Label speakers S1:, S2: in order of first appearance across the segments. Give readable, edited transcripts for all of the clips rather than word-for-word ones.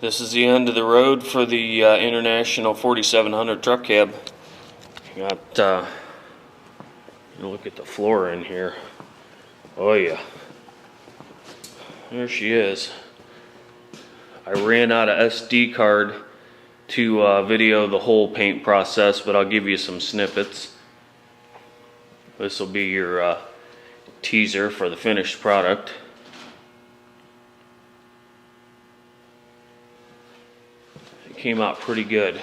S1: This is the end of the road for the International 4700 truck cab. Got, look at the floor in here. Oh yeah. There she is. I ran out of SD card to video the whole paint process, but I'll give you some snippets. This will be your teaser for the finished product. It came out pretty good.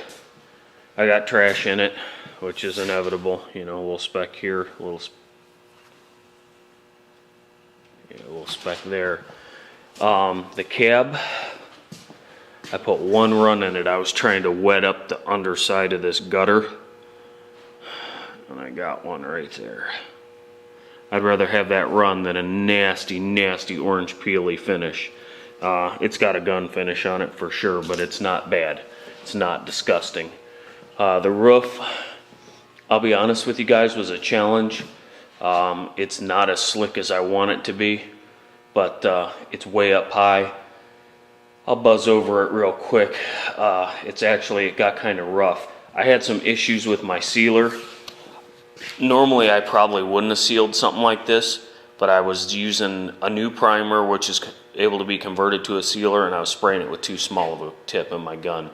S1: I got trash in it, which is inevitable. You know, a little speck here, a little speck there. The cab, I put one run in it. I was trying to wet up the underside of this gutter, and I got one right there. I'd rather have that run than a nasty, nasty orange peely finish. It's got a gun finish on it for sure, but it's not bad. It's not disgusting. The roof, I'll be honest with you guys, was a challenge. It's not as slick as I want it to be, but it's way up high. I'll buzz over it real quick. It got kind of rough. I had some issues with my sealer. Normally I probably wouldn't have sealed something like this, but I was using a new primer which is able to be converted to a sealer, and I was spraying it with too small of a tip in my gun,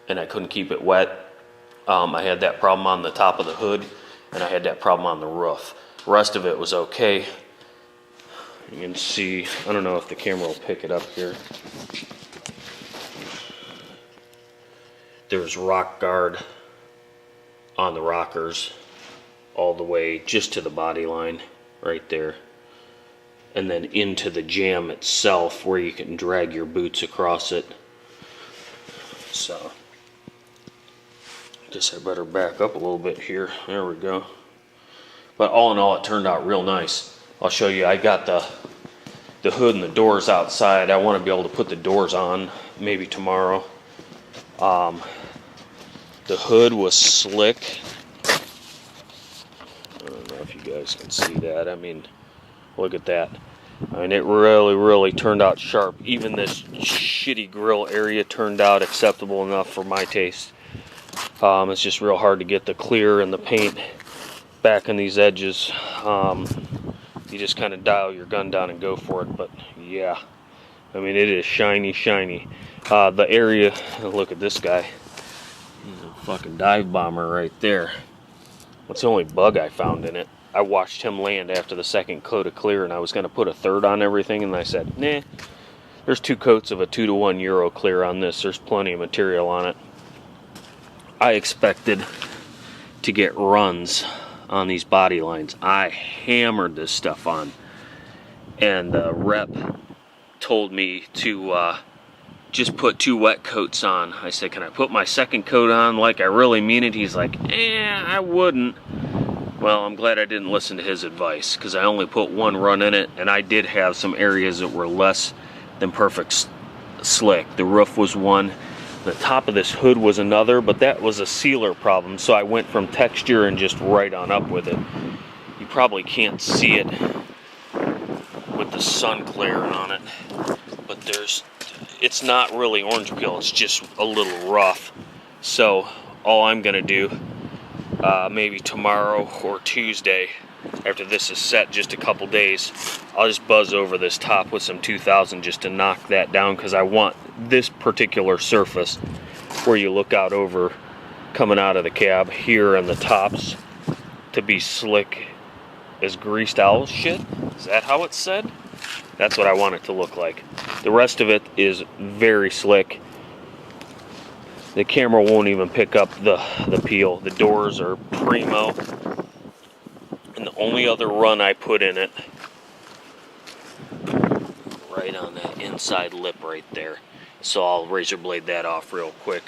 S1: and I couldn't keep it wet. I had that problem on the top of the hood, and I had that problem on the roof. The rest of it was okay. You can see, I don't know if the camera will pick it up here. There's rock guard on the rockers all the way just to the body line right there, and then into the jamb itself where you can drag your boots across it. So I guess I better back up a little bit here. There we go. But all in all, it turned out real nice. I'll show you. I got the hood and the doors outside. I want to be able to put the doors on maybe tomorrow. The hood was slick. I don't know if you guys can see that. I mean, look at that. I mean, it really turned out sharp. Even this shitty grill area turned out acceptable enough for my taste. It's just real hard to get the clear and the paint back in these edges. You just kind of dial your gun down and go for it. But yeah, I mean, it is shiny. The area, look at this guy. He's a fucking dive bomber right there. That's the only bug I found in it. I watched him land after the second coat of clear, and I was going to put a third on everything, and I said, nah, there's 2 coats of a 2-to-1 Euro clear on this. There's plenty of material on it. I expected to get runs on these body lines. I hammered this stuff on, and the rep told me to just put 2 wet coats on. I said, can I put my second coat on like I really mean it? He's like, I wouldn't. Well, I'm glad I didn't listen to his advice, because I only put 1 run in it, and I did have some areas that were less than perfect slick. The roof was one. The top of this hood was another, but that was a sealer problem, so I went from texture and just right on up with it. You probably can't see it with the sun glaring on it, but it's not really orange peel, it's just a little rough. So all I'm gonna do, maybe tomorrow or Tuesday, after this is set, just a couple days, I'll just buzz over this top with some 2000 just to knock that down, because I want this particular surface where you look out over coming out of the cab here and the tops to be slick as greased owl shit. Is that how it's said? That's what I want it to look like. The rest of it is very slick. The camera won't even pick up the peel. The doors are primo. And the only other run I put in it, right on that inside lip right there. So I'll razor blade that off real quick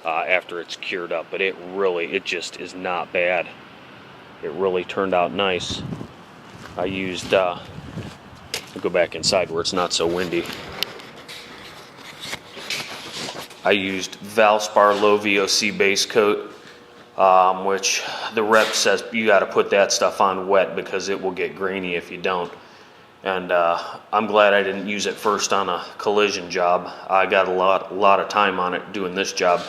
S1: after it's cured up. But it just is not bad. It really turned out nice. I used, I'll go back inside where it's not so windy. I used Valspar Low VOC base coat, which the rep says you got to put that stuff on wet because it will get grainy if you don't. And I'm glad I didn't use it first on a collision job. I got a lot of time on it doing this job.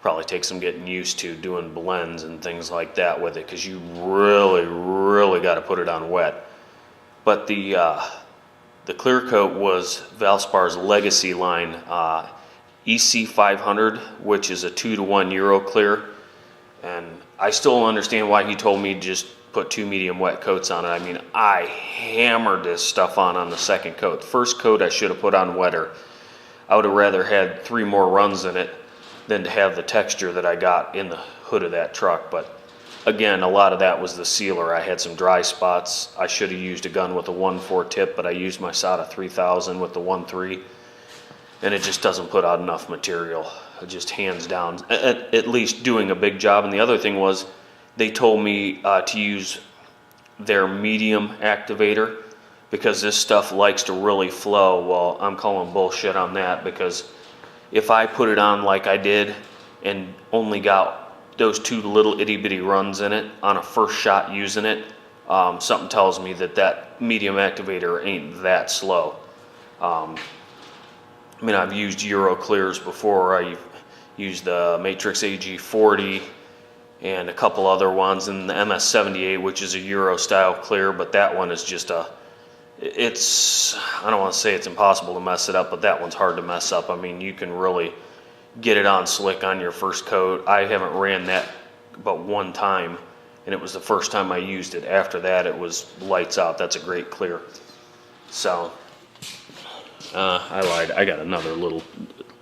S1: Probably takes some getting used to doing blends and things like that with it, because you really got to put it on wet. But the clear coat was Valspar's legacy line, EC500, which is a 2-to-1 Euro clear. And I still don't understand why he told me to just put 2 medium wet coats on it. I mean, I hammered this stuff on the second coat. The first coat I should have put on wetter. I would have rather had 3 more runs in it than to have the texture that I got in the hood of that truck. But again, a lot of that was the sealer. I had some dry spots. I should have used a gun with a 1.4 tip, but I used my SATA 3000 with the 1.3, and it just doesn't put out enough material. Just hands down, at least doing a big job. And the other thing was, they told me to use their medium activator, because this stuff likes to really flow. Well, I'm calling bullshit on that, because if I put it on like I did and only got those 2 little itty bitty runs in it on a first shot using it, something tells me that medium activator ain't that slow. I mean, I've used Euro clears before. I've used the Matrix AG40 and a couple other ones, and the MS78, which is a Euro style clear, but that one is just I don't want to say it's impossible to mess it up, but that one's hard to mess up. I mean, you can really get it on slick on your first coat. I haven't ran that but one time, and it was the first time I used it. After that, it was lights out. That's a great clear. So, I lied. I got another little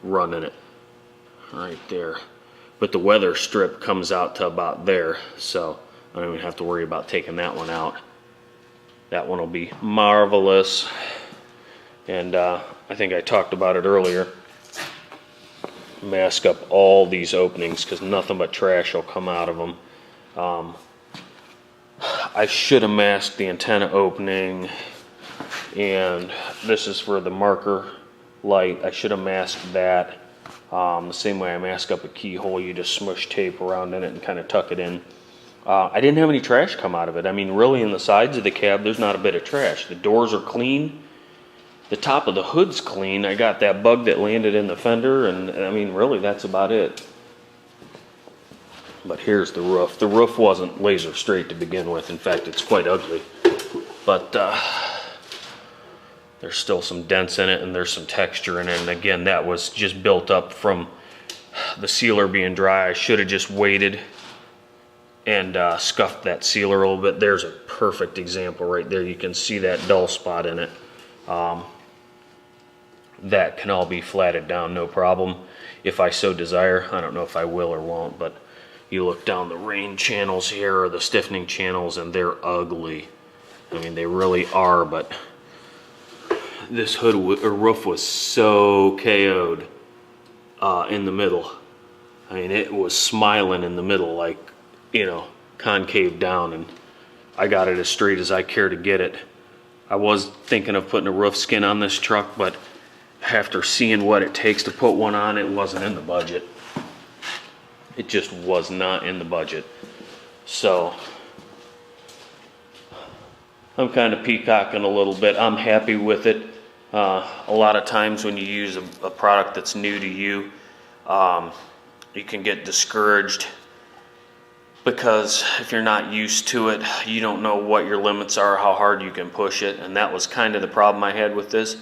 S1: run in it right there. But the weather strip comes out to about there, so I don't even have to worry about taking that one out. That one will be marvelous. And I think I talked about it earlier. Mask up all these openings, because nothing but trash will come out of them. I should have masked the antenna opening, and this is for the marker light. I should have masked that. The same way I mask up a keyhole, you just smush tape around in it and kind of tuck it in. I didn't have any trash come out of it. I mean, really, in the sides of the cab, there's not a bit of trash. The doors are clean. The top of the hood's clean. I got that bug that landed in the fender, and I mean, really, that's about it. But here's the roof. The roof wasn't laser straight to begin with. In fact, it's quite ugly. But there's still some dents in it, and there's some texture in it. And again, that was just built up from the sealer being dry. I should have just waited and scuffed that sealer a little bit. There's a perfect example right there. You can see that dull spot in it. That can all be flatted down, no problem, if I so desire. I don't know if I will or won't, but you look down the rain channels here, or the stiffening channels, and they're ugly. I mean, they really are. But this hood or roof was so KO'd in the middle. I mean, it was smiling in the middle, like, you know, concave down, and I got it as straight as I care to get it. I was thinking of putting a roof skin on this truck, but after seeing what it takes to put one on, it wasn't in the budget. It just was not in the budget. So I'm kind of peacocking a little bit. I'm happy with it. A lot of times when you use a product that's new to you, you can get discouraged, because if you're not used to it, you don't know what your limits are, how hard you can push it. And that was kind of the problem I had with this.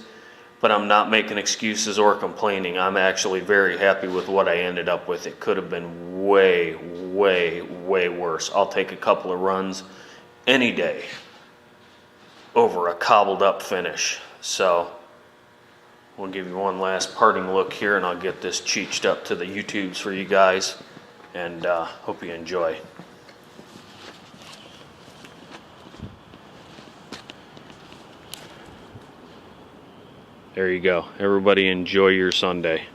S1: But I'm not making excuses or complaining. I'm actually very happy with what I ended up with. It could have been way worse. I'll take a couple of runs any day over a cobbled up finish. So we'll give you one last parting look here, and I'll get this cheeched up to the YouTubes for you guys, and hope you enjoy. There you go. Everybody enjoy your Sunday.